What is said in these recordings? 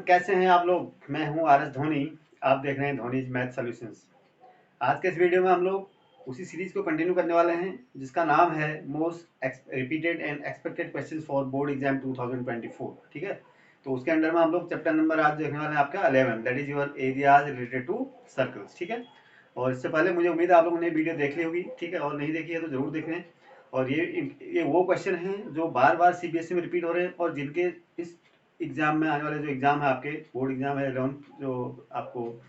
कैसे हैं आप लोग? मैं हूं आर एस धोनी। आप देख रहे हैं धोनीज मैथ सॉल्यूशंस। आज के इस वीडियो में हम लोग उसी सीरीज को कंटिन्यू करने वाले हैं जिसका नाम है most repeated and expected questions for board exam 2024। ठीक है, तो उसके अंडर में हम लोग चैप्टर नंबर आज देखने वाले हैं आपका 11, that is your areas related to circles. ठीक है, और इससे पहले मुझे उम्मीद है आप लोगों ने वीडियो देख ली होगी। ठीक है, और नहीं देखी है तो जरूर देख लें। और ये वो क्वेश्चन हैं जो बार बार सीबीएसई में रिपीट हो रहे हैं और जिनके इस एग्जाम में आने वाले जो एग्जाम है आपके बोर्ड एग्जाम है 11 जो आपको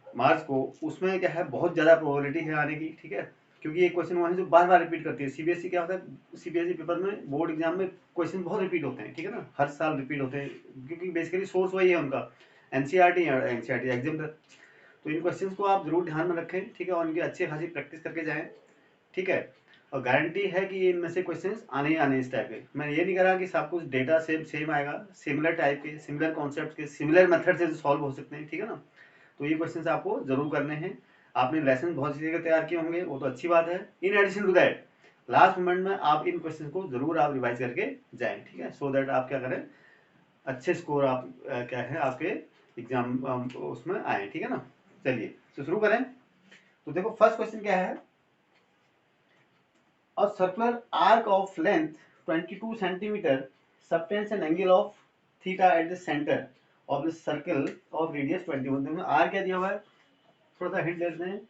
मार्च को, उसमें क्या है बहुत ज़्यादा प्रोबेबिलिटी है आने की। ठीक है, क्योंकि ये क्वेश्चन वो है जो बार बार रिपीट करती है। सीबीएसई क्या होता है, सीबीएसई पेपर में बोर्ड एग्जाम में क्वेश्चन बहुत रिपीट होते हैं। ठीक है ना, हर साल रिपीट होते हैं क्योंकि बेसिकली सोर्स वही है उनका, एनसीईआरटी एग्जाम। तो इन क्वेश्चन को आप जरूर ध्यान में रखें। ठीक है, और इनकी अच्छी खासी प्रैक्टिस करके जाएं। ठीक है, और गारंटी है कि इनमें से क्वेश्चंस आने ही आने इस टाइप के। मैं ये नहीं कह रहा कि सब कुछ डेटा सेम आएगा, सिमिलर टाइप के, सिमिलर कॉन्सेप्ट के, सिमिलर मेथड से सॉल्व हो सकते हैं। ठीक है ना, तो ये क्वेश्चंस आपको जरूर करने हैं। आपने लेसन बहुत सी जगह तैयार किए होंगे, वो तो अच्छी बात है। In addition to that last moment में आप इन क्वेश्चन को जरूर आप रिवाइज करके जाएं। ठीक है, सो दैट आप क्या करें, अच्छे स्कोर आप क्या है आपके एग्जाम उसमें आए। ठीक है ना, चलिए तो शुरू करें। तो देखो फर्स्ट क्वेश्चन क्या है, a circular arc of length 22 centimeter subtends an angle of theta at the center of the circle of radius 21। देखो r क्या दिया हुआ है, थोड़ा सा हिंट देते हैं।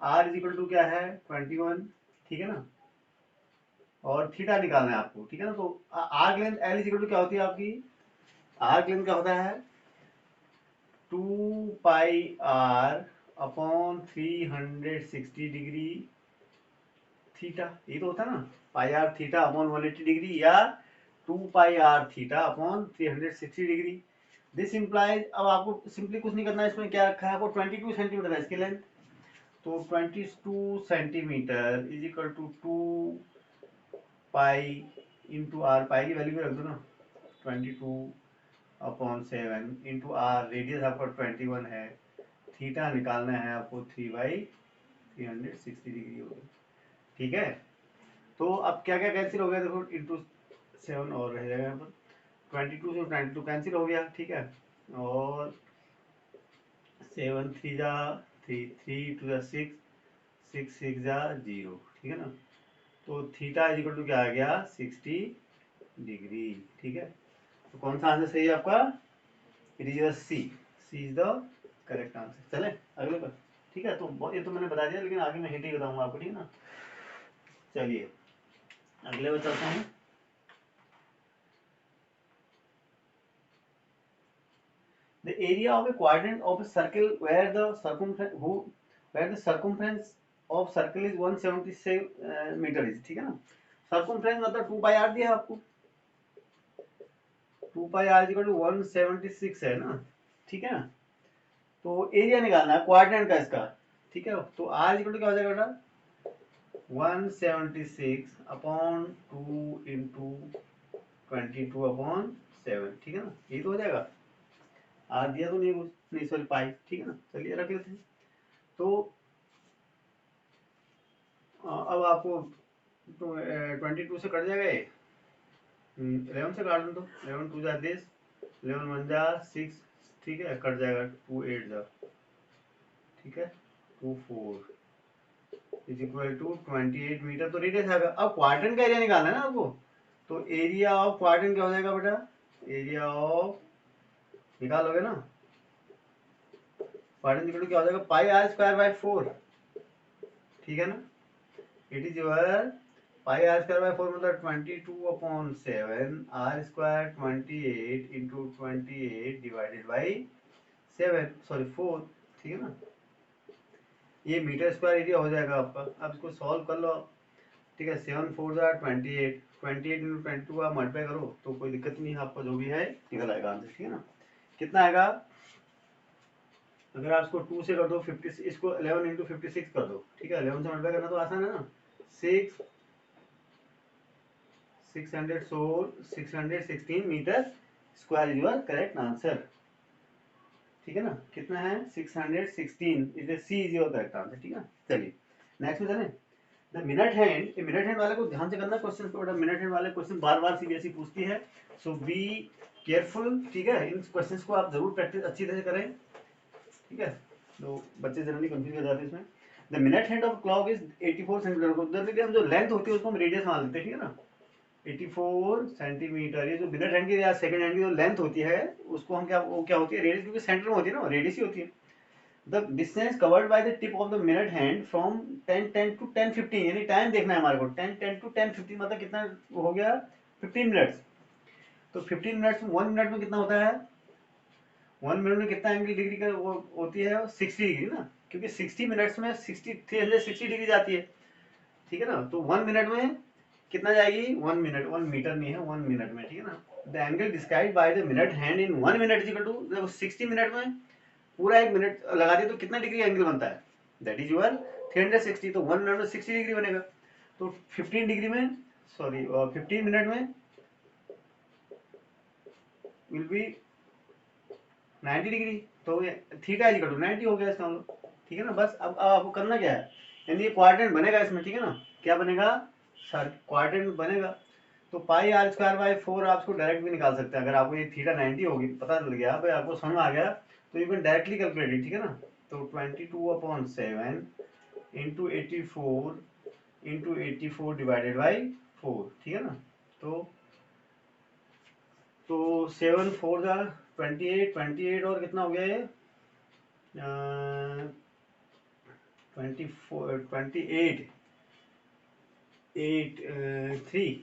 r इज इक्वल टू क्या है 21। ठीक है ना, और थीटा निकालना है आपको। ठीक है ना, तो arc length l is equal to क्या होती है आपकी, आर्क लेंथ क्या होता है 2 pi r upon 360 degree theta. ये तो होता है ना, pi are theta upon 180 degree या 2 pi are theta upon 360 degree. This implies, अब आपको सिंपली कुछ नहीं करना है, इसमें क्या रखा है आपको 22 सेंटीमीटर है इसकी लेंथ। तो 22 centimetre is equal to 2 pi into R, pi की वैल्यू भी रख दो ना, 22 अपॉन 7 इंटू आर, रेडियस आपका 21 है, थीटा निकालना है आपको 3/360 डिग्री होगी। ठीक है, तो अब क्या क्या कैंसिल हो गया, देखो इंटू 7 और रह जाएगा यहाँ पर, 22 से 22 कैंसिल हो गया। ठीक है, और 7 3 जा 3, 3 2 जा 6, 6 6 जा 0। ठीक है ना, तो थीटा इज इक्वल टू क्या आ गया 60 डिग्री। ठीक है, तो कौन सा आंसर सही है आपका, it is your C, C is the correct answer. चले अगले पर। ठीक है, तो ये तो मैंने बता दिया, लेकिन आगे मैं हिंट ही बताऊंगा आपको। ठीक है ना, चलिए अगले पर चलते हैं। The area of a quadrant of a circle where the circumference of circle is 176 meter is. ठीक है ना, सर्कमफ्रेंस मतलब 2 पाई आर दिया आपको, 2 पाई आर इक्वल टू 176 है ना। ठीक है ना, तो एरिया निकालना है क्वाड्रेंट का इसका। ठीक है, तो आर इक्वल टू क्या हो जाएगा बेटा 176 अपॉन 2 इंटू 22 अपॉन 7। ठीक है ना, ये तो हो जाएगा। आर दिया तो नहीं कुछ, नहीं सॉरी पाई। ठीक है ना, चलिए रख लेते हैं। तो अब आपको 22 से कट जाएगा ये, 11 से काट दो, 11 2 जा 10, 11 1 जा 6। ठीक है, कट जाएगा 2 8 जा। ठीक है, 2 4 इज इक्वल टू 28 मीटर, तो रेडियस आएगा। अब क्वाड्रेंट का एरिया निकालना है ना आपको, तो एरिया ऑफ क्वाड्रेंट क्या हो जाएगा बेटा, एरिया ऑफ निकालोगे ना, क्वाड्रेंट इक्वल टू क्या हो जाएगा पाई आर स्क्वायर बाय 4। ठीक है ना, it is your pi are square by 4 मतलब 22 upon 7, r square 28 into 28 divided by 7, sorry 4। ठीक है ना, ये मीटर स्क्वायर एरिया हो जाएगा आपका। अब इसको सॉल्व कर लो। ठीक है, 7 4 जा 28, 28 इंटू 22 आप मल्टीप्लाई करो तो कोई दिक्कत नहीं है, आपका जो भी है निकल आएगा आंसर। ठीक है ना, कितना आएगा, अगर आप इसको 2 से कर दो 50, इसको 11 इंटू 56 कर दो। ठीक है, 11 से मल्टीप्लाई करना तो आसान है ना, 6 616 meter square is your correct answer. ठीक है ना, कितना है 616, is C is your correct answer. ठीक है, चलिए नेक्स्ट में चलें। द मिनट हैंड वाले को ध्यान से करना क्वेश्चन को, बेटा मिनट हैंड वाले क्वेश्चन बार बार सीबीएसई पूछती है, सो बी केयरफुल, ठीक है। इन क्वेश्चंस को आप जरूर प्रैक्टिस अच्छी तरह से करें, ठीक है। तो बच्चे जनरली कंफ्यूज हो जाते हैं इसमें। The minute hand of clock is 84 centimetre, उधर के हम जो लेंथ होती है उसको हम रेडियस मान लेते हैं, ठीक है ना। 84 सेंटीमीटर, ये जो मिनट हैंड की या सेकंड हैंड की जो लेंथ होती है उसको हम क्या, वो क्या होती है, रेडियस, क्योंकि सेंटर में होती है ना, रेडियस ही होती है। The distance covered by the tip of the minute hand from 10 to 10:15, यानी टाइम देखना है हमारे को, 10 टू 10:15 मतलब कितना हो गया, 15 मिनट्स। तो 15 मिनट्स में 1 मिनट में कितना होता है, 1 मिनट में कितना एंगल डिग्री का वो होती है, 60 डिग्री ना, क्योंकि 60 मिनट्स में 360 डिग्री जाती है, ठीक है ना। तो 1 मिनट में कितना जाएगी, 1 मिनट, 1 मीटर नहीं है, 1 मिनट में, ठीक है ना। The angle describe by the minute hand in 1 minute is equal to, 60 minute में पूरा 1 मिनट लगा दिए तो कितना डिग्री एंगल बनता है, दैट इज योर 360। तो 1 मिनट में 60 डिग्री बनेगा। तो 15 डिग्री में, सॉरी 15 मिनट में विल बी 90 डिग्री, तो थीटा इज इक्वल टू 90 हो गया इसका मतलब, ठीक है ना। बस अब आपको करना क्या है, यानी ये क्वाड्रेंट बनेगा इसमें, ठीक है ना। क्या बनेगा, सर क्वाड्रेंट बनेगा। तो पाई आर स्क्वायर बाई 4 आप इसको डायरेक्ट भी निकाल सकते हैं, अगर आपको ये थीटा 90 होगी पता चल गया, भाई आपको समझ आ गया, तो you can directly calculate it, ठीक है ना। तो 22/7 इंटू 84 डिवाइडेड बाई 4, ठीक है ना। तो 7 4 जा 28, 28 और कितना हो गया ये 24 28 8 3,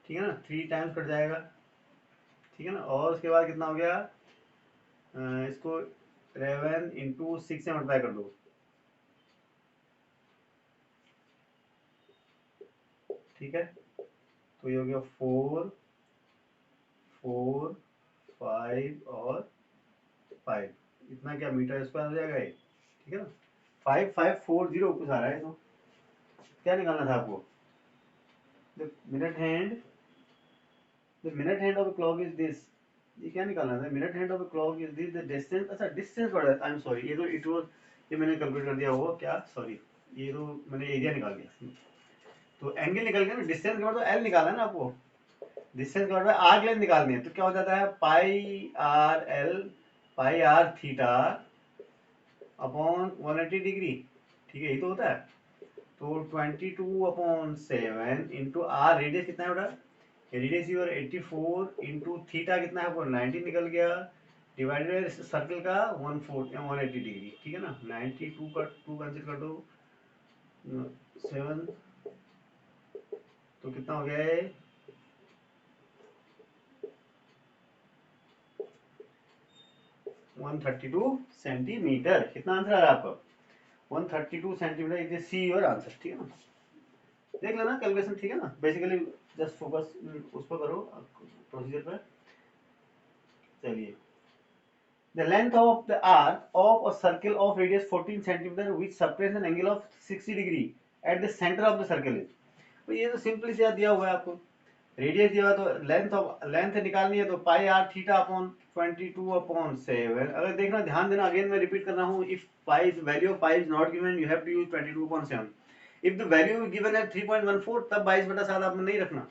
ठीक है ना, 3 टाइम्स कट जाएगा, ठीक है ना। और उसके बाद कितना हो गया, इसको 11 इंटू 6 से मल्टीप्लाई कर दो, ठीक है। तो ये हो गया 4 4 5 और 5, इतना क्या मीटर स्क्वायर हो जाएगा ये, ठीक है ना। 5540 कुछ आ रहा है, तो क्या निकालना था आपको, the minute hand, the minute hand of clock is this, ये क्या निकालना था, minute hand of clock is this, the distance, अच्छा डिस्टेंस बढ़ा है, आई एम सॉरी, ये तो इट वाज, ये मैंने कैलकुलेट कर दिया, वो क्या, सॉरी ये तो मैंने एरिया निकाल दिया, तो एंगल निकल गया ना, डिस्टेंस के बाद तो एल निकालना है ना आपको, डिस्टेंस के बाद आर्क लेंथ निकालनी है, तो क्या हो जाता है, pi R L, pi are theta upon 180 degree, ठीक है, यही तो होता है। तो 22/7 इंटू आर, रेडियस कितना है बेटा, रेडियस योर 84 इंटू थीटा कितना है, 90 निकल गया, डिवाइडेड सर्कल का 180 डिग्री, ठीक है ना। 92 का 2 कैंसिल कर दो, 7, तो कितना हो गया है, 132 सेंटीमीटर, कितना आंसर आ रहा है आपका, 132 centimetre is see your answer, ठीक है ना। देख लेना कैलकुलेशन, ठीक है ना, बेसिकली जस्ट फोकस उस पर करो, प्रोसीजर पर। चलिए, the length of the arc of a circle of radius 14 centimetre which separates an angle of 60 degree at the centre of the circle is, तो ये तो सिंपली से दिया हुआ है आपको, रेडियस दिया हुआ, तो लेंथ निकालनी है, तो पाई आर थीटा अपॉन 22/7, अगर देखना ध्यान देना, अगेन मैं रिपीट कर रहा हूँ, if pi value of pi is not given you have to use 22/7, if the value given है 3.14 तब 22/7 आपने नहीं रखना,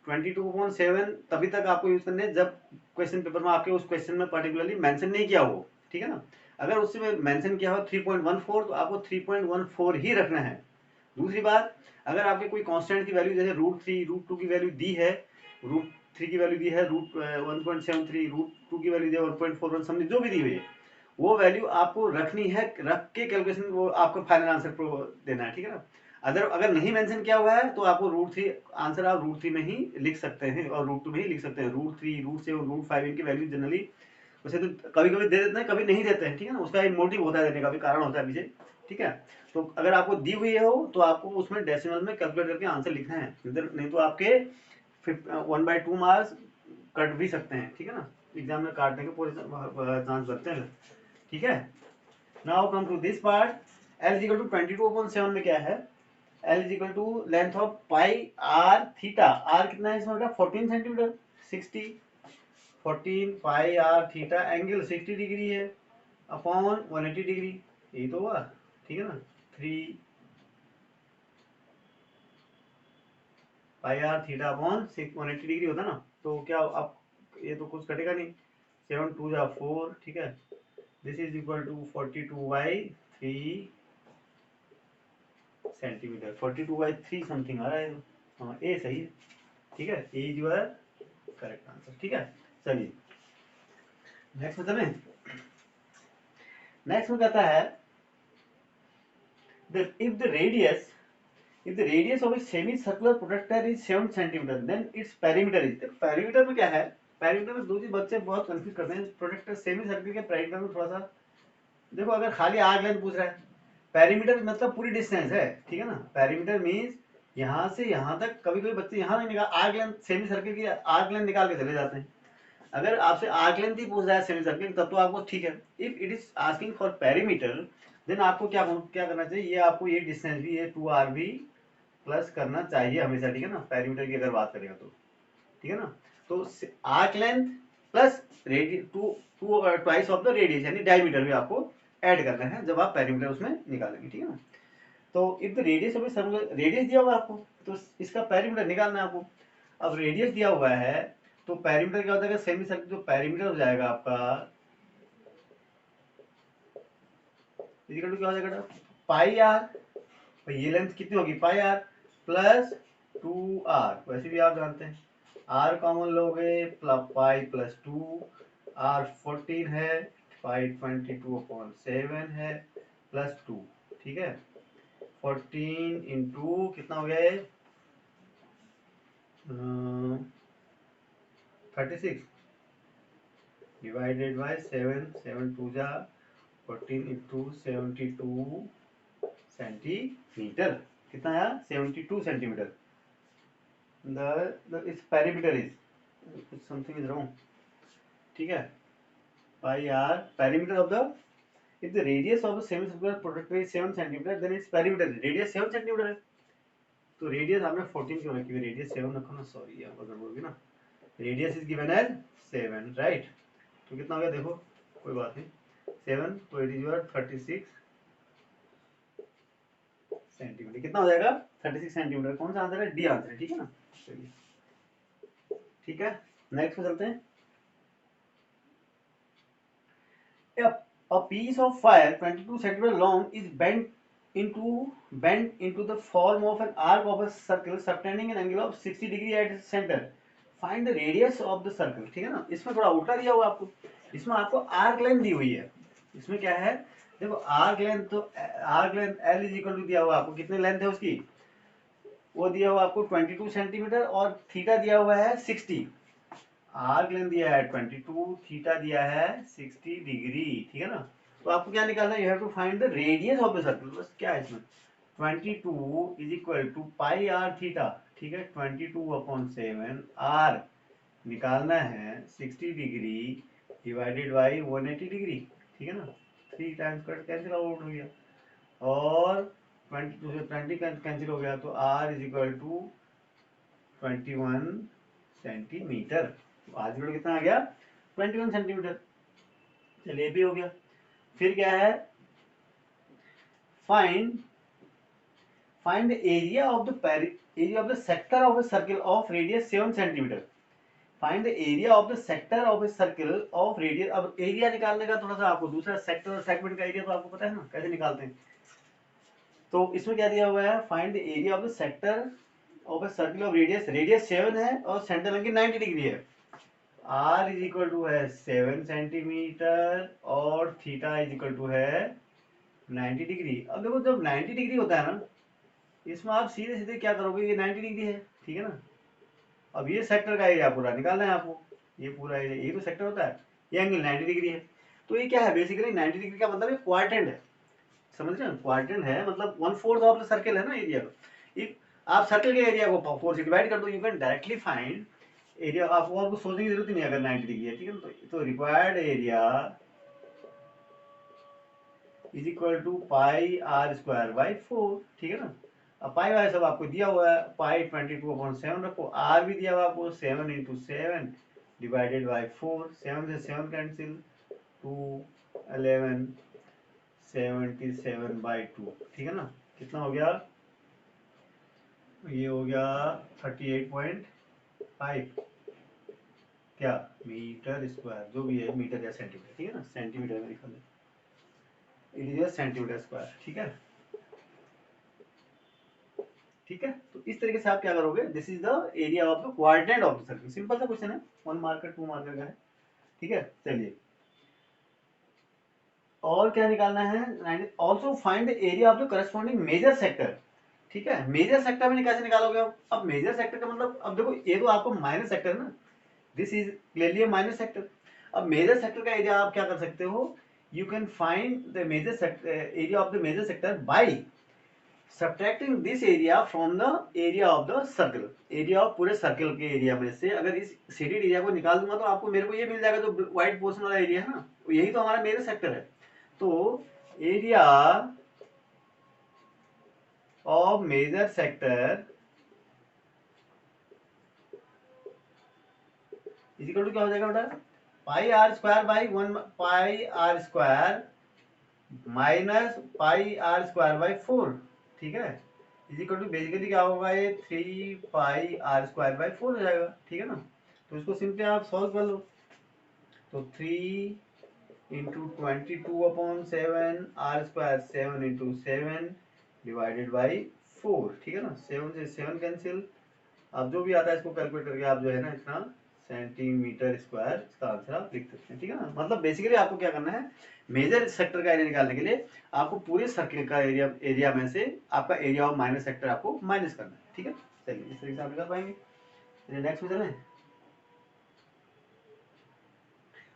22/7 तभी तक आपको यूज करने जब क्वेश्चन पेपर में आपके उस क्वेश्चन में पर्टिकुलरली मेंशन नहीं किया हो, ठीक है ना। अगर उसमें मेंशन किया हो 3.14 तो आपको 3.14 ही रखना है। दूसरी बात, अगर आपके कोई कांस्टेंट की वैल्यू जैसे √3 √2 की वैल्यू दी है, √3 की वैल्यू दी है, √1.73, √2 की वैल्यू दी है 1.41, समझ जो भी दी हुई है, वो वैल्यू आपको रखनी है, रख के कैलकुलेशन वो आपको फाइनल आंसर देना है, ठीक है ना। अगर नहीं मेंशन किया हुआ है तो आपको √3 आंसर आप √3 में ही लिख सकते हैं और √2 में ही लिख सकते हैं, √3 √7 √5 इनकी वैल्यू जनरली वैसे तो कभी कभी दे देते हैं, कभी नहीं देते हैं, ठीक है ना, उसका एक मोटिव होता है देने का भी, कारण होता है पीछे, ठीक है। तो अगर आपको दी हुई हो तो आपको उसमें डेसिमल में कैलकुलेट करके आंसर लिखना है, नहीं तो आपके 1/2 मार्क्स कट भी सकते हैं, ठीक है ना, एग्जाम में काटने के पूरे चांस बनते हैं, ठीक है। Now come to this part, L equal to 22/7 में क्या है, L equal to length of pi are theta, r कितना है इसमें, 14 centimeter, 60 14 pi are theta, angle 60 degree है अपॉन 180 डिग्री, यही तो हुआ, ठीक है ना। 3 pi are theta upon 180 degree होता ना, तो क्या आप ये तो कुछ कटेगा नहीं, 7 2 जा 4, ठीक है। This is equal to 42/3 centimetre, 42/3 something आ रहा है। हाँ ए सही है, ठीक है, A is your correct answer, ठीक है। चलिए नेक्स्ट में चलें। नेक्स्ट में कहता है if the radius of a semicircular protector is 7 centimeter, then its perimeter is, perimeter में क्या है, perimeter में दो चीज बच्चे बहुत कंफ्यूज करते हैं, प्रोटेक्टर सेमी सर्कल के perimeter में थोड़ा सा देखो, अगर खाली आर्क लेंथ पूछ रहा है, पेरीमीटर मतलब पूरी डिस्टेंस है, ठीक है ना। पेरीमीटर मींस यहाँ से यहाँ तक, कभी कभी बच्चे यहाँ तक निकाल आर्क लेंथ, सेमी सर्कल की आर्क लेंथ निकाल के चले जाते हैं। अगर आपसे आर्क लेंथ ही पूछ रहा है सेमी सर्कल, तब तो आपको ठीक है। If it is asking for perimeter, then आपको क्या क्या करना चाहिए, ये आपको ये डिस्टेंस भी ये 2r भी प्लस करना चाहिए हमेशा, ठीक है ना, पेरीमीटर की अगर बात करेगा तो, ठीक है ना। तो arc length plus radius two twice of the radius, यानी डायमीटर भी आपको ऐड करना है जब आप पेरीमीटर उसमें निकालेंगे, ठीक है ना। तो if the radius of circle, radius दिया हुआ है आपको, तो इसका पेरीमीटर निकालना है आपको। अब रेडियस दिया हुआ है तो पेरीमीटर क्या होता है, सेमी सर्कल जो पेरीमीटर हो जाएगा आपका इक्वल टू क्या हो जाएगा, पाई आर, तो ये लेंथ कितनी होगी, पाई आर प्लस 2r, वैसे भी आप जानते हैं r कॉमन लोगे पाई प्लस 2, r 14 है, पाई 22/7 है प्लस 2, ठीक है। 14 इंटू कितना हो गया, 36 डिवाइडेड बाय 7, 7 2 जा 14 इंटू 72 सेंटीमीटर, कितना आया 72 centimetre. the its perimeter is something is wrong, ठीक है। Pi are perimeter of the, if the radius of a semicircular protector is 7 centimeter, then its perimeter is, radius 7 centimeter है, तो radius आपने 14 क्यों रखी हुई, रेडियस 7 रखो ना, सॉरी यहाँ पर होगी ना, radius is given as 7, right. तो कितना हो गया देखो, कोई बात नहीं, 7, तो इट इज योर 36 सेंटीमीटर, कितना हो जाएगा 36 सेंटीमीटर, कौन सा आंसर है, डी आंसर है, ठीक है ना। चलिए ठीक है, नेक्स्ट में चलते हैं। A piece of wire 22 centimeter long is bent into the form of an arc of a circle subtending an angle of 60 degree at its center. Find the radius of the circle, ठीक है ना। इसमें थोड़ा उल्टा दिया हुआ आपको, इसमें आपको आर्क लेंथ दी हुई है, इसमें क्या है देखो आर्क लेंथ, तो arc length L is equal to दिया हुआ आपको, कितनी लेंथ है उसकी, वो दिया हुआ आपको 22 सेंटीमीटर और थीटा दिया हुआ है 60, आर्क लेंथ दिया है 22, थीटा दिया है 60 डिग्री, ठीक है ना। तो आपको क्या निकालना है, you have to find the radius of the circle, बस क्या है इसमें 22 is equal to pi are theta, ठीक है, 22/7 आर निकालना है 60 डिग्री डिवाइडेड बाई 180 डिग्री, ठीक है ना। 3 टाइम्स कट कैंसिल आउट हो गया और 22 से 20 कैंसिल हो गया, तो r is equal to 21 centimeter. आज भी कितना आ गया 21 सेंटीमीटर, चलिए भी हो गया। फिर क्या है, find the area of the sector of a circle of radius 7 centimetre. Find the area of the sector of a circle of radius, अब एरिया निकालने का थोड़ा सा आपको दूसरा, सेक्टर और सेगमेंट का एरिया तो आपको पता है ना कैसे निकालते हैं। तो इसमें क्या दिया हुआ है, find the area of the sector of a circle of radius 7 है और सेंटर लंबाई 90 डिग्री है, r इज इक्वल टू है 7 सेंटीमीटर और थीटा इज इक्वल टू है 90 डिग्री। अब देखो जब 90 डिग्री होता है ना, इसमें आप सीधे सीधे क्या करोगे, ये 90 डिग्री है, ठीक है ना। अब ये सेक्टर का एरिया पूरा निकालना है आपको, ये पूरा एरिया, ये तो सेक्टर होता है, ये एंगल 90 डिग्री है, तो ये क्या है बेसिकली 90 डिग्री का मतलब ये क्वाड्रेंट है, समझ रहे हैं, क्वाड्रेंट है मतलब 1/4 ऑफ द सर्कल है ना एरिया। इफ आप सर्कल के एरिया को 4 से डिवाइड कर दो, you can directly find area, आपको और कुछ सोचने की जरूरत ही नहीं अगर 90 डिग्री है, ठीक है। तो required area is equal to pi are square by 4, ठीक है ना। अब पाई वाई सब आपको दिया हुआ है, पाई 22/7 रखो, आर भी दिया हुआ आपको 7 इंटू 7 डिवाइडेड बाई 4, 7 से 7 कैंसिल, 2 11 77/2, ठीक है ना। कितना हो गया ये हो गया 38.5 क्या मीटर स्क्वायर, जो भी है मीटर या सेंटीमीटर, ठीक है ना, सेंटीमीटर में लिखा है, इट इज सेंटीमीटर स्क्वायर, ठीक है। ठीक है, तो इस तरीके से आप क्या करोगे, this is the area of the coordinate of the circle. Simple सा क्वेश्चन है, 1 मार्कर 2 मार्कर का है, ठीक है। चलिए, और क्या निकालना है, also find the area of the corresponding major sector. ठीक है, मेजर सेक्टर में कैसे निकालोगे आप? अब मेजर सेक्टर का मतलब, अब देखो ये तो आपको माइनर सेक्टर है ना, this is clearly a minor sector. अब मेजर सेक्टर का एरिया आप क्या कर सकते हो, you can find the major sector area of the major sector by subtracting this area from the area of the circle. Area of पूरे circle के area में से अगर इस शेडेड एरिया को निकाल दूंगा तो आपको मेरे को ये मिल जाएगा, जो व्हाइट पोर्शन वाला एरिया है ना, यही तो हमारा मेजर सेक्टर है। तो area of major sector is equal to क्या हो जाएगा बेटा, pi are square by 1 pi are square minus pi are square by 4, ठीक है, इज इक्वल टू बेसिकली क्या होगा, ये 3 पाई आर स्क्वायर बाई 4 हो जाएगा, ठीक है ना। तो इसको सिंपली आप सॉल्व कर लो, तो 3 into 22/7 r square 7 into 7 divided by 4, ठीक है ना, 7 से 7 कैंसिल। अब जो भी आता है इसको कैलकुलेट करके आप जो है ना इतना सेंटीमीटर स्क्वायर इसका आंसर आप लिख सकते हैं, ठीक है ना। मतलब बेसिकली आपको क्या करना है, मेजर सेक्टर का एरिया निकालने के लिए आपको पूरे सर्किल का एरिया में से आपका एरिया ऑफ माइनस सेक्टर आपको माइनस करना है, ठीक है। चलिए, इस तरीके से आप कर पाएंगे। चलिए नेक्स्ट में चलें।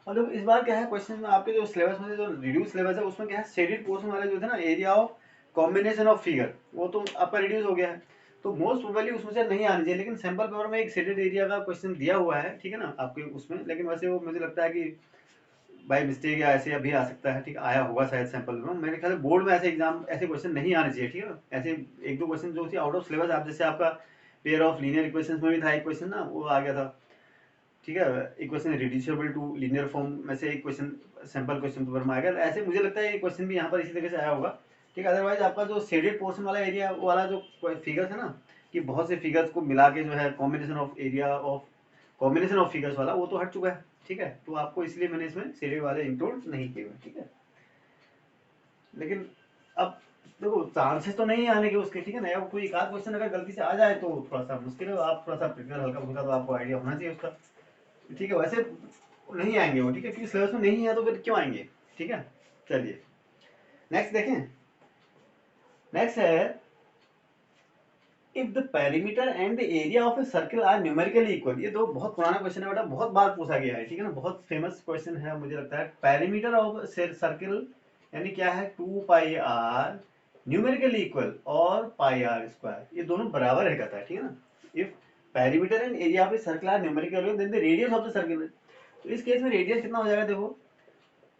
और देखो इस बार क्या है, क्वेश्चन में आपके जो सिलेबस में जो रिड्यूस सिलेबस है उसमें क्या है, शेडेड पोर्शन वाले जो थे ना, area of combination of figure, वो तो आपका रिड्यूस हो गया है, तो मोस्ट प्रोबेबली उसमें से नहीं आनी चाहिए। लेकिन सैंपल पेपर में एक शेडेड एरिया का क्वेश्चन दिया हुआ है, ठीक है ना, आपके उसमें, लेकिन वैसे वो मुझे लगता है कि बाई मिस्टेक या ऐसे अभी आ सकता है, ठीक, आया होगा शायद सैंपल में। मेरे ख्याल बोर्ड में ऐसे एग्जाम ऐसे क्वेश्चन नहीं आने चाहिए, ठीक है ना। ऐसे एक दो क्वेश्चन जो आउट ऑफ सिलेबस, आप जैसे आपका पेयर ऑफ लीनियर इक्वेशन में भी था एक क्वेश्चन ना, वो आ गया था, ठीक है, equation reducible to linear form में से एक क्वेश्चन सैंपल क्वेश्चन पेपर में आ गया। ऐसे मुझे लगता है ये क्वेश्चन भी यहाँ पर इसी तरीके से आया होगा, ठीक है। अदरवाइज आपका जो शेडेड पोर्शन वाला एरिया वाला जो फिगर्स है ना, कि बहुत से फिगर्स को मिला के जो है combination of area of combination of figures वाला, वो तो हट चुका है, ठीक है। तो आपको इसलिए मैंने इसमें शेडेड वाले इंक्लूड नहीं किए हुए, ठीक है। लेकिन अब देखो चांसेस तो नहीं आने के उसके, ठीक है ना, कोई एक आध क्वेश्चन अगर गलती से आ जाए तो थोड़ा सा मुश्किल है, आप थोड़ा सा प्रिपेयर हल्का फुल्का तो आपको आइडिया होना चाहिए उसका, ठीक है। वैसे नहीं आएंगे वो, ठीक है, क्योंकि सिलेबस में नहीं है तो फिर क्यों आएंगे, ठीक है। चलिए नेक्स्ट देखें। नेक्स्ट है, if the perimeter and the area of a circle are numerically equal. ये दो बहुत पुराना क्वेश्चन है बेटा, बहुत बार पूछा गया है, ठीक है ना, बहुत फेमस क्वेश्चन है मुझे लगता है। पेरीमीटर ऑफ सर्कल यानी क्या है, 2 पाई आर न्यूमेरिकली इक्वल और पाई आर स्क्वायर, ये दोनों बराबर है कहता है, ठीक है ना। If perimeter and area of a circle are numerically then the radius of the circle, तो इस केस में रेडियस कितना हो जाएगा, देखो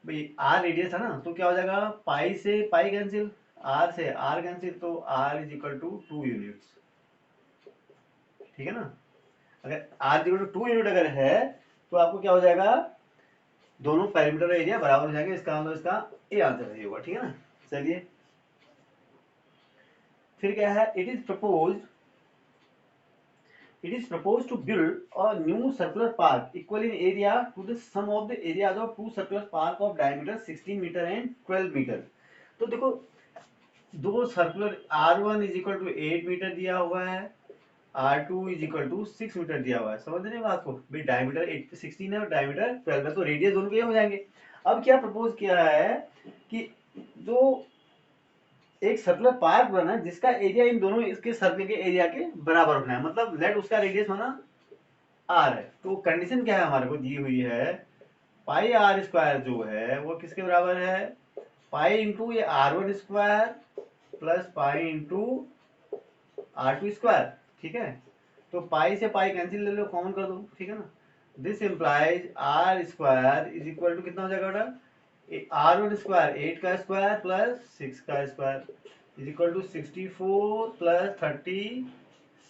भाई आर रेडियस है ना, तो क्या हो जाएगा, पाई से पाई कैंसिल, आर से आर कैंसिल, तो r is equal to 2 units, ठीक है ना। अगर आर इक्वल टू 2 यूनिट अगर है तो आपको क्या हो जाएगा, दोनों पेरीमीटर एरिया बराबर हो जाएंगे, इसका मतलब इसका ए आंसर सही होगा, ठीक है ना। चलिए फिर क्या है, it is proposed to build a new circular park equal in area to the sum of the areas of two circular park of diameter 16 meter and 12 meter। तो देखो दो circular R1 is equal to 8 meter दिया हुआ है, R2 is equal to 6 metre दिया हुआ है, समझ रहे हैं बात को, भाई डायमीटर 16 है और डायमीटर 12 है, तो रेडियस दोनों के हो जाएंगे। अब क्या प्रपोज किया है कि जो एक सर्कुलर पार्क बनाना है जिसका एरिया इन दोनों इसके सर्कल के एरिया के बराबर होना है, मतलब लेट उसका रेडियस होना आर है। तो कंडीशन क्या है हमारे को दी हुई है, पाई आर स्क्वायर जो है वो किसके बराबर है, पाई इंटू ये R1 square plus pi into R2 square, ठीक है। तो पाई से पाई कैंसिल ले लो, कॉमन कर दो, ठीक है ना। This implies r square is equal to कितना हो जाएगा बेटा, R1 स्क्वायर 8 का स्क्वायर प्लस 6 का square is equal to 64 plus 36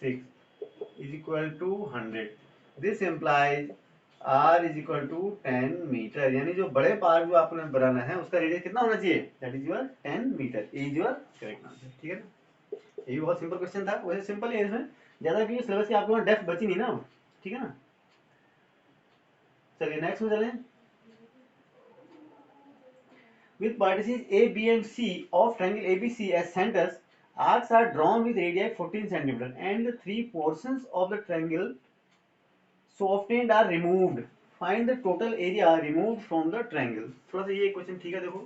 is equal to 100। This implies R is equal to 10 meter, यानी जो बड़े पार्क जो आपने बनाना है उसका रेडियस कितना होना चाहिए, that is your 10 meter, is your correct answer, ठीक है ना। ये भी बहुत सिंपल क्वेश्चन था, वैसे सिंपल है इसमें ज्यादा, क्योंकि सिलेबस की आपके वहाँ डेप्थ बची नहीं ना, ठीक है ना। चलिए नेक्स्ट में चलें। With vertices A, B and C of triangle ABC as centers, arcs are drawn with radii 14 cm and the three portions of the triangle so obtained are removed. Find the total area removed from the triangle. थोड़ा सा ये question ठीक है, देखो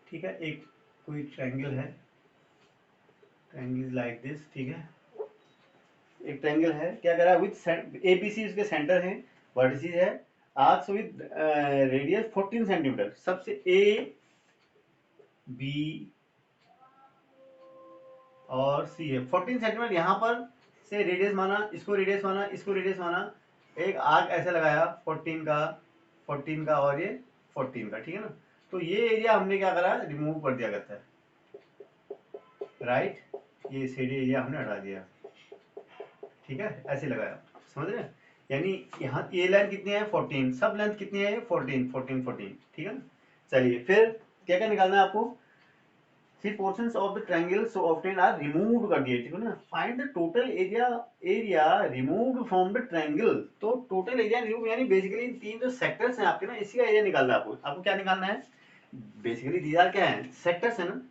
ठीक है, एक कोई ट्रायंगल है, ट्रायंगल लाइक दिस, ठीक है, एक ट्रायंगल है, क्या कह रहा है, विद एबीसी उसके सेंटर है, वर्टिसेस है, आर्क्स विद रेडियस 14 सेंटीमीटर, सबसे ए बी और सी है 14 सेंटीमीटर, यहाँ पर से रेडियस माना, इसको रेडियस माना, इसको रेडियस माना, एक आर्क ऐसे लगाया 14 का और ये 14 का, ठीक है ना। तो ये एरिया हमने क्या करा, रिमूव कर दिया करता है, राइट, ये सीडी एरिया हमने हटा दिया, ठीक है, ऐसे लगाया, समझ रहे हैं। यानी यहाँ ये लाइन कितनी है 14, सब लेंथ कितनी है 14 14 14, ठीक है ना। चलिए फिर क्या क्या निकालना है आपको, three portions of the triangle so obtained are removed कर दिए, ठीक है ना। Find the total area removed from the triangle. तो टोटल एरिया रिमूव यानी बेसिकली तीन जो सेक्टर्स हैं आपके ना, इसी का एरिया निकालना है आपको। आपको क्या निकालना है, बेसिकली दीज क्या है, सेक्टर्स है ना।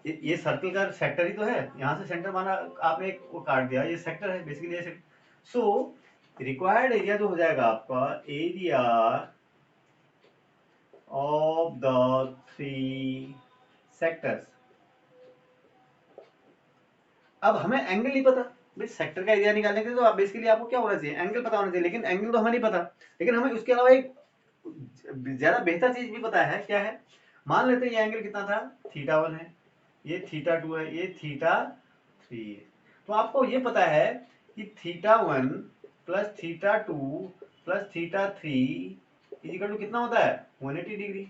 ये सर्कल का सेक्टर ही तो है, यहाँ से सेंटर माना आपने एक वो काट दिया, ये सेक्टर है बेसिकली, ये सो रिक्वायर्ड एरिया जो हो जाएगा आपका, area of the three sectors. अब हमें एंगल नहीं पता भाई, सेक्टर का एरिया निकालने के लिए तो आप बेसिकली आपको क्या होना चाहिए, एंगल पता होना चाहिए, लेकिन एंगल तो हमें नहीं पता। लेकिन हमें उसके अलावा एक ज्यादा बेहतर चीज भी पता है, क्या है, मान लेते हैं ये एंगल कितना था, θ1 है, ये θ2 है, ये θ3 है। तो आपको ये पता है कि θ1 प्लस θ2 प्लस θ3 इक्वल टू कितना होता है 180 degree,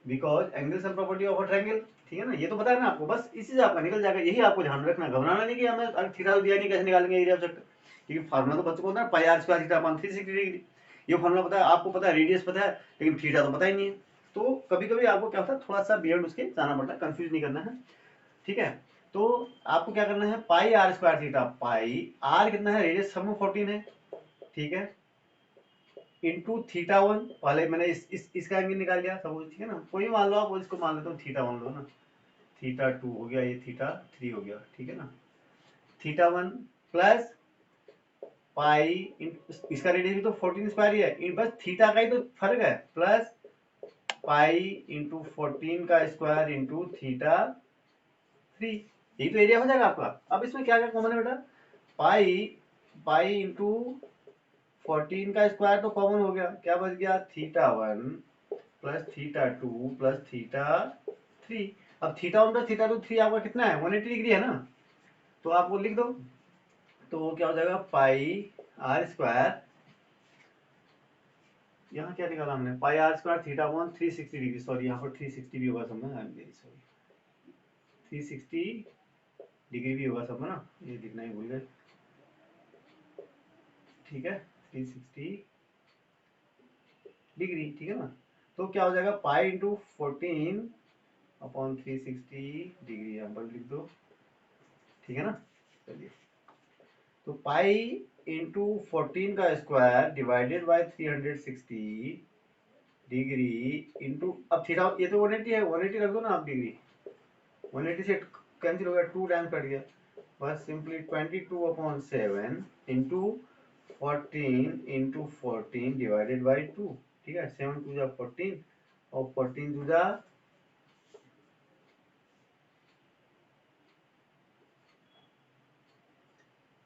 because angle sum property of a triangle, ठीक है ना। ये तो पता है ना आपको, बस इसी से आपका निकल जाएगा, यही आपको ध्यान रखना, घबराना नहीं कि हमें थीटा दिया नहीं कैसे निकालेंगे एरिया ऑफ सेक्टर, क्योंकि फार्मूला तो बच्चों को होता है pi are square theta upon 360 degree. ये फार्मूला पता है आपको, पता है रेडियस पता है, लेकिन थीटा तो पता ही नहीं है। तो कभी कभी आपको क्या होता है, थोड़ा सा बियॉन्ड उसके जाना पड़ता है, कंफ्यूज नहीं करना है, ठीक है। तो आपको क्या करना है, pi are square theta, pi R कितना है, रेडियस सब में 14 है, ठीक है, इंटू θ1, पहले मैंने इसका एंगल निकाल लिया सब, ठीक है ना, कोई मान लो आप, इसको मान लेता हूँ θ1 लो ना, θ2 हो गया, ये θ3 हो गया, ठीक है ना। θ1 प्लस पाई, इसका रेडियस भी तो 14 स्क्वायर ही है, बस थीटा का ही तो फर्क है, प्लस पाई इंटू 14 का स्क्वायर इंटू θ3, यही तो एरिया हो जाएगा आपका। अब इसमें क्या क्या कॉमन है बेटा, पाई पाई इंटू 14 का स्क्वायर तो कॉमन हो गया, क्या बच गया θ1 प्लस θ2 प्लस θ3। अब θ1 प्लस θ2 3 आपका कितना है 180 डिग्री है ना, तो आप वो लिख दो, तो वो क्या हो जाएगा पाई आर स्क्वायर, यहाँ क्या निकाला हमने, pi are square theta upon 360 degree, sorry यहाँ पर 360 भी होगा सब में, I am very sorry, 360 degree भी होगा सब में ना, ये लिखना ही भूल गए, ठीक है, 360 डिग्री, ठीक है ना। तो क्या हो जाएगा पाई इंटू 14 अपॉन 360 डिग्री, यहाँ पर लिख दो, ठीक है ना। चलिए, तो पाई इंटू 14 का square divided by 360 degree into, अब थीटा ये तो 180 है, 180 रख दो ना आप डिग्री, 180 से कैंसिल हो गया, 2 टाइम्स कट गया, बस सिंपली 22/7 इंटू 14 डिवाइडेड बाई 2, ठीक है, 7 2 जा 14 और 14 2 जा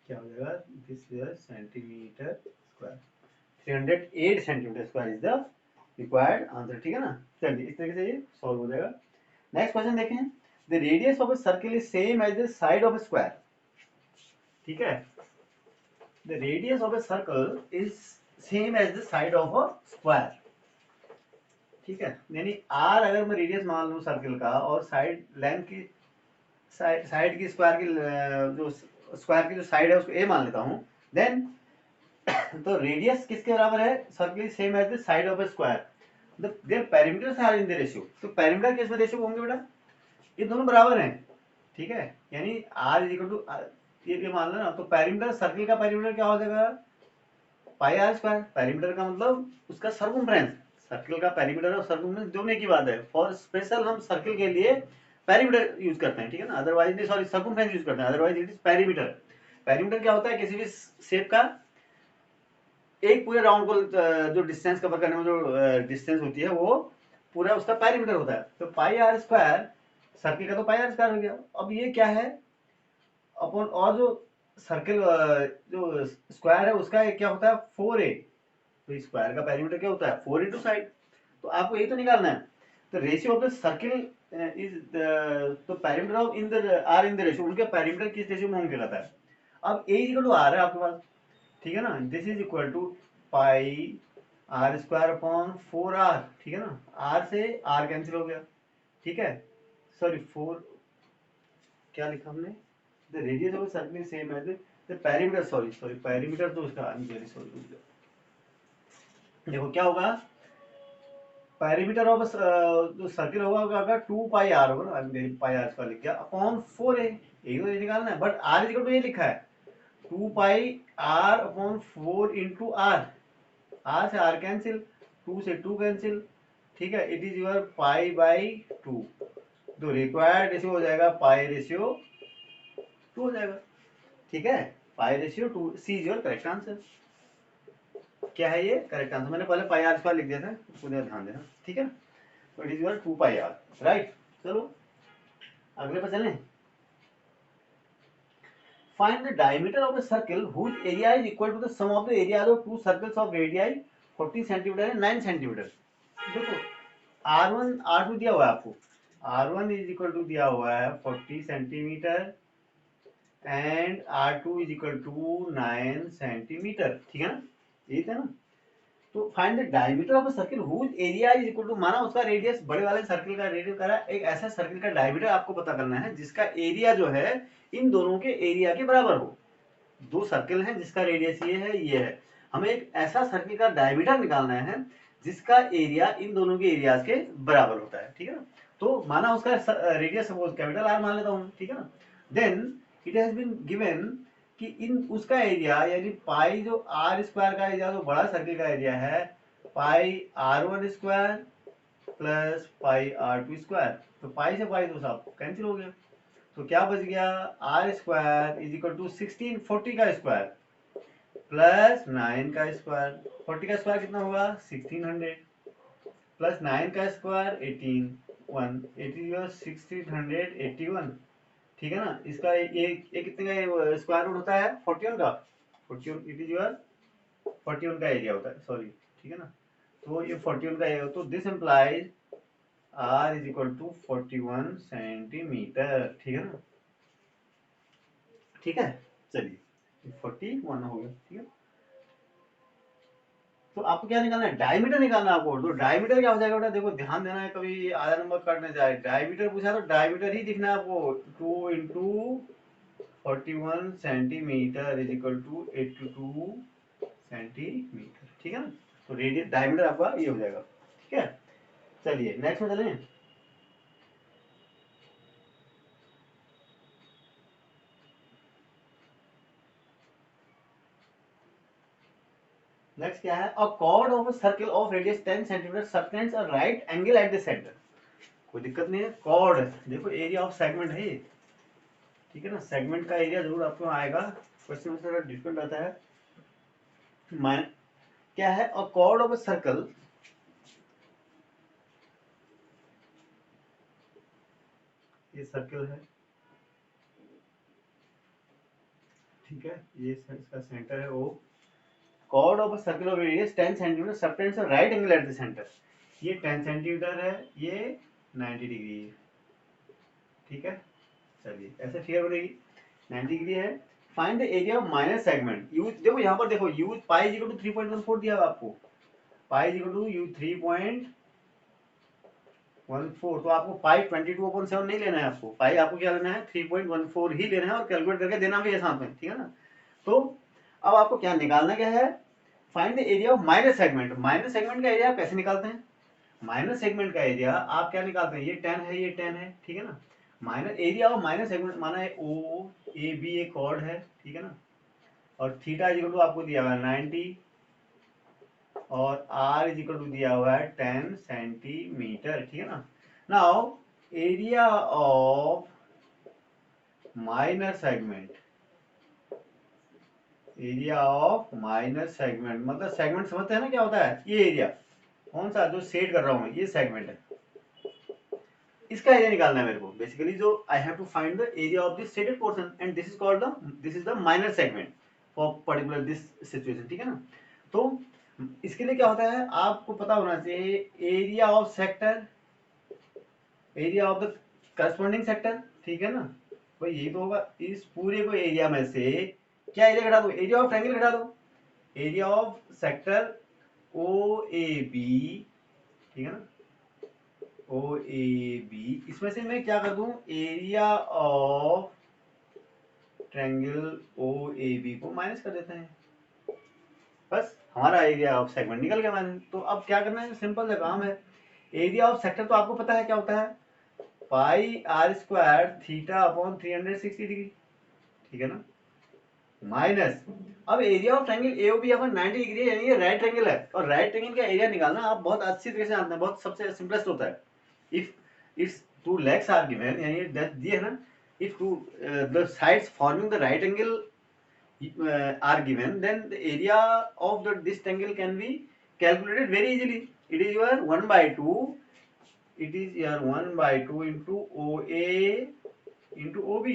क्या हो जाएगा, this centimetre square, 308 centimetre square is the required answer, ठीक है ना। चलिए इस तरीके से ये सॉल्व हो जाएगा। नेक्स्ट क्वेश्चन देखें, the radius of a circle is same as the side of a square, ठीक है, the radius of a circle is same as the side of a square, ठीक है, यानी आर अगर मैं रेडियस मान लूं सर्कल का, और साइड लेंथ की साइड की स्क्वायर की जो स्क्वायर की जो साइड है उसको ए मान लेता हूं, देन तो रेडियस किसके बराबर है, circle is same as the side of a square, their perimeters are in the ratio. तो पेरीमीटर केस में रेशियो होंगे बेटा, ये दोनों बराबर हैं, ठीक है, यानी आर इज इक्वल टू, ये मान लो ना, तो पेरीमीटर सर्किल का पेरीमीटर क्या हो जाएगा, पाई आर स्क्वायर। पेरीमीटर का मतलब उसका सर्कमफ्रेंस, सर्किल का पेरीमीटर और सर्कमफ्रेंस दोनों की बात है। फॉर स्पेशल हम सर्किल के लिए पेरीमीटर यूज करते हैं, ठीक है ना, अदरवाइज सॉरी सर्कमफ्रेंस यूज करते हैं, otherwise it is perimeter. Perimeter क्या होता है, किसी भी शेप का एक पूरे राउंड को जो डिस्टेंस कवर करने में जो डिस्टेंस होती है वो पूरा उसका पेरीमीटर होता है। तो पाई आर स्क्वायर सर्किल का तो पाई आर स्क्वायर हो गया। अब ये क्या है अपॉन, और जो सर्किल जो स्क्वायर है उसका क्या होता है 4a। तो स्क्वायर का पेरीमीटर क्या होता है 4 इंटू साइड। तो आपको यही तो निकालना है। तो ratio of the circle is तो perimeter of in the are in the ratio, उनके पेरीमीटर किस रेशियो में होंगे कहलाता है। अब a इक्वल टू आर है आपके पास, ठीक है ना, this is equal to pi are square upon 4r, ठीक है ना, r से r कैंसिल हो गया, ठीक है, सॉरी 4 क्या लिखा हमने, the radius of circle same है, द पेरीमीटर, सॉरी पेरीमीटर तो उसका, आई एम वेरी सॉरी, देखो क्या होगा, पेरीमीटर ऑफ जो सर्किल होगा अगर 2 पाई आर होगा ना, मेरी पाई आर स्क्वायर लिख गया अपॉन 4a, यही तो ये निकालना है, बट r इक्वल टू ये लिखा है 2 pi r upon 4 into r, r से आर कैंसिल, 2 से 2 कैंसिल, ठीक है, it is your pi by 2। तो रिक्वायर्ड रेशियो हो जाएगा पाई रेशियो 2 हो जाएगा, ठीक है, pi ratio 2, C is your correct answer. क्या है ये करेक्ट आंसर, मैंने पहले पाई आर स्क्वायर लिख दिया था, उसको ध्यान देना, ठीक है। तो it is your 2 pi r, right. चलो अगले पर चलें। Find the diameter of a circle whose area is equal to the sum of the areas of two circles of radii 40 cm and 9 cm। देखो R1 R2 दिया हुआ है आपको, R1 is equal to दिया हुआ है 40 centimeter and R2 is equal to 9 centimeter, ठीक है ना, यही था ना। तो find the diameter of a circle whose area is equal to, माना उसका रेडियस बड़े वाले सर्किल का रेडियस करा, एक ऐसा सर्किल का डायमीटर आपको पता करना है जिसका एरिया जो है इन दोनों के एरिया के बराबर हो। दो सर्किल हैं जिसका रेडियस ये है, हमें एक ऐसा सर्किल का डायमीटर निकालना है जिसका एरिया इन दोनों के एरियाज के बराबर होता है, ठीक है ना। तो माना उसका रेडियस सपोज कैपिटल आर मान लेता हूँ, ठीक है ना, then it has been given कि इन उसका एरिया यानी पाई जो आर स्क्वायर का एरिया, जो बड़ा सर्किल का एरिया है, पाई R1 square plus pi R2 square, तो पाई से पाई तो साहब कैंसिल हो गया, तो क्या बच गया r square is equal to 1640 का स्क्वायर प्लस 9 का स्क्वायर, 40 का स्क्वायर कितना होगा 1600 प्लस 9 का स्क्वायर 18 इट इज योर 1681, ठीक है ना। इसका ये कितने का स्क्वायर रूट होता है 41 का, 41 इट इज योर 41 का एरिया होता है, सॉरी, ठीक है ना, तो ये 41 का एरिया, तो this implies r is equal to 41 centimeter, ठीक है ना, ठीक है। चलिए 41 हो गया, ठीक है। तो आपको क्या निकालना है, डायमीटर निकालना है आपको। तो डायमीटर क्या हो जाएगा बेटा, देखो ध्यान देना है, कभी आधा नंबर कटने जाए, डायमीटर पूछा तो डायमीटर ही दिखना है आपको, 2 into 41 centimeter is equal to 82 centimeter, ठीक है ना। तो रेडियस डायमीटर आपका ये हो जाएगा, ठीक है। चलिए नेक्स्ट में चलें। नेक्स्ट क्या है, a chord of a circle of radius 10 centimetre subtends a right angle at the centre. कोई दिक्कत नहीं है, कॉर्ड देखो एरिया ऑफ सेगमेंट है ये, ठीक है ना, सेगमेंट का एरिया जरूर आपको आएगा, क्वेश्चन में थोड़ा डिफरेंट आता है। क्या है, a chord of a circle, ये सर्कल है, ठीक है, ये इसका सेंटर है O, chord of a circle of radius 10 centimetre subtends a right angle at the centre. ये 10 सेंटीमीटर है, ये 90 डिग्री है, ठीक है। चलिए ऐसे फिगर बनेगी, 90 डिग्री है। Find the area of minor segment, use देखो यहाँ पर देखो, use pi is equal to 3.14 दिया है आपको, pi is equal to you 3.14, तो आपको पाई 22/7 नहीं लेना है, आपको पाई आपको क्या लेना है 3.14 ही लेना है, और कैलकुलेट करके देना भी है साथ में, ठीक है ना। तो अब आपको क्या निकालना क्या है, find the area of minor segment. Minor segment का एरिया कैसे निकालते हैं, माइनर सेगमेंट का एरिया आप क्या निकालते हैं, ये 10 है, ये 10 है, ठीक है ना। Minor area of minor segment माना है ओ ए बी एक कॉर्ड है, ठीक है ना, और थीटा इज इक्वल टू आपको दिया हुआ है 90 और आर इज इक्वल टू दिया हुआ है 10 सेंटीमीटर, ठीक है ना। Now area of minor segment, area of minor segment मतलब सेगमेंट समझते हैं ना क्या होता है, ये एरिया कौन सा जो शेड कर रहा हूं मैं, ये सेगमेंट है, इसका एरिया निकालना है मेरे को बेसिकली। जो I have to find the area of this shaded portion and this is called the, this is the minor segment for particular this situation, ठीक है ना। तो इसके लिए क्या होता है आपको पता होना चाहिए, area of sector, area of the corresponding sector, ठीक है ना। भाई यही तो होगा, इस पूरे को एरिया में से क्या एरिया घटा दो, एरिया ऑफ ट्रायंगल घटा दो, area of sector O A B, ठीक है ना, ओ ए बी, इसमें से मैं क्या कर दूं, area of triangle O A B को माइनस कर देते हैं, बस हमारा एरिया ऑफ सेगमेंट निकल गया माइनस। तो अब क्या करना है, सिंपल सा काम है। एरिया ऑफ सेक्टर तो आपको पता है क्या होता है, pi are square theta upon 360 degree, ठीक है ना, माइनस, अब एरिया ऑफ ट्रायंगल एओबी अपन 90 डिग्री है, यानी ये राइट ट्रायंगल है, और राइट ट्रायंगल का एरिया निकालना आप बहुत अच्छी तरीके से जानते हैं, बहुत सबसे सिंपलेस्ट होता है। If it's two legs are given, यानी दिए है ना, if two the sides forming the right angle are given, then the area of this triangle can be calculated very easily. It is your 1 by 2, it is your 1 by 2 into OA into OB।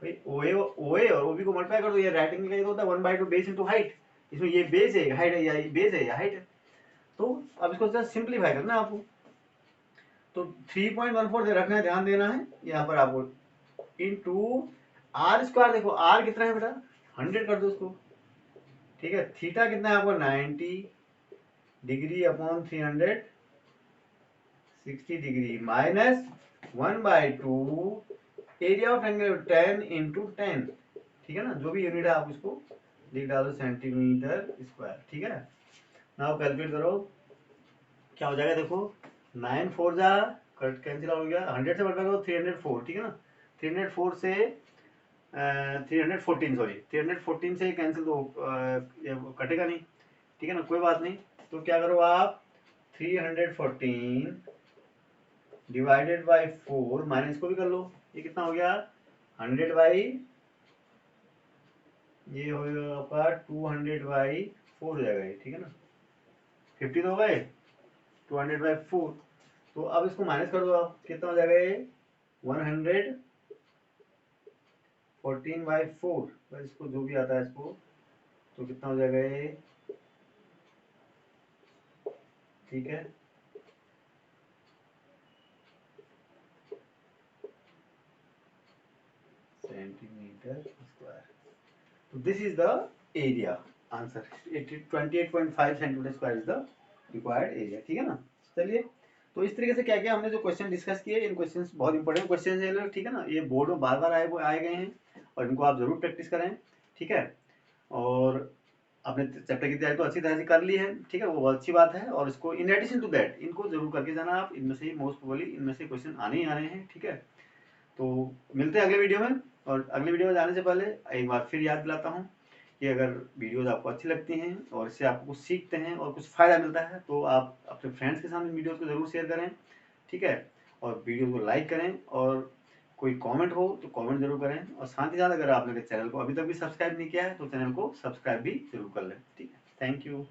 भाई OA और OB को multiply कर दो, ये right angle का ये होता है 1 by 2 बेस इंटू हाइट, इसमें ये बेस है, हाइट है, या बेस है या हाइट है। तो अब इसको जरा सिंप्लीफाई करना है आपको, तो 3.14 से रखना है, ध्यान देना है यहाँ पर आपको, इनटू आर स्क्वायर, देखो आर कितना है बेटा 100 कर दो उसको, ठीक है, थीटा कितना है आपको 90 degree upon 360 degree minus 1 by 2 area of triangle 10 into 10, ठीक है ना, जो भी यूनिट है आप उसको लिख डालो सेंटीमीटर स्क्वायर, ठीक है। नाउ कैलकुलेट करो क्या हो जाएगा, देखो 9 4 जा कैंसिल हो गया, 100 से मल्टीप्लाई करो 304, ठीक है ना, 304 से 314 सॉरी 314 से कैंसिल तो कटेगा नहीं, ठीक है ना, कोई बात नहीं। तो क्या करो आप 314 डिवाइडेड बाई 4 माइनस को भी कर लो, ये कितना हो गया 100 बाई, ये हो गया आपका 200 बाई 4 हो जाएगा ये, ठीक है ना, 50 तो हो गए 200 बाई 4। तो अब इसको माइनस कर दो आप, कितना हो जाएगा ये 114 बाई 4, बस इसको जो भी आता है इसको, तो कितना हो जाएगा ये, ठीक है, सेंटीमीटर स्क्वायर। तो this is the area, answer 28.5 centimetre square is the required area, ठीक है ना। चलिए, तो इस तरीके से क्या क्या हमने जो क्वेश्चन डिस्कस किए, इन क्वेश्चंस बहुत इंपॉर्टेंट क्वेश्चन है, ठीक है ना, ये बोर्ड में बार बार आए गए हैं और इनको आप जरूर प्रैक्टिस करें, ठीक है। और आपने चैप्टर की तैयारी तो अच्छी तरह से कर ली है, ठीक है, वो बहुत अच्छी बात है, और इसको इन एडिशन टू दैट इनको जरूर करके जाना आप, इनमें से मोस्ट प्रोबेबली इनमें से क्वेश्चन आने ही आ रहे हैं, ठीक है। तो मिलते हैं अगले वीडियो में, और अगले वीडियो में जाने से पहले एक बार फिर याद दिलाता हूँ कि अगर वीडियोज आपको अच्छी लगती हैं और इससे आपको कुछ सीखते हैं और कुछ फ़ायदा मिलता है, तो आप अपने फ्रेंड्स के साथ वीडियोज़ को ज़रूर शेयर करें, ठीक है, और वीडियो को लाइक करें, और कोई कमेंट हो तो कमेंट जरूर करें, और साथ ही साथ अगर आपने चैनल को अभी तक भी सब्सक्राइब नहीं किया है तो चैनल को सब्सक्राइब भी जरूर कर लें, ठीक है। Thank you.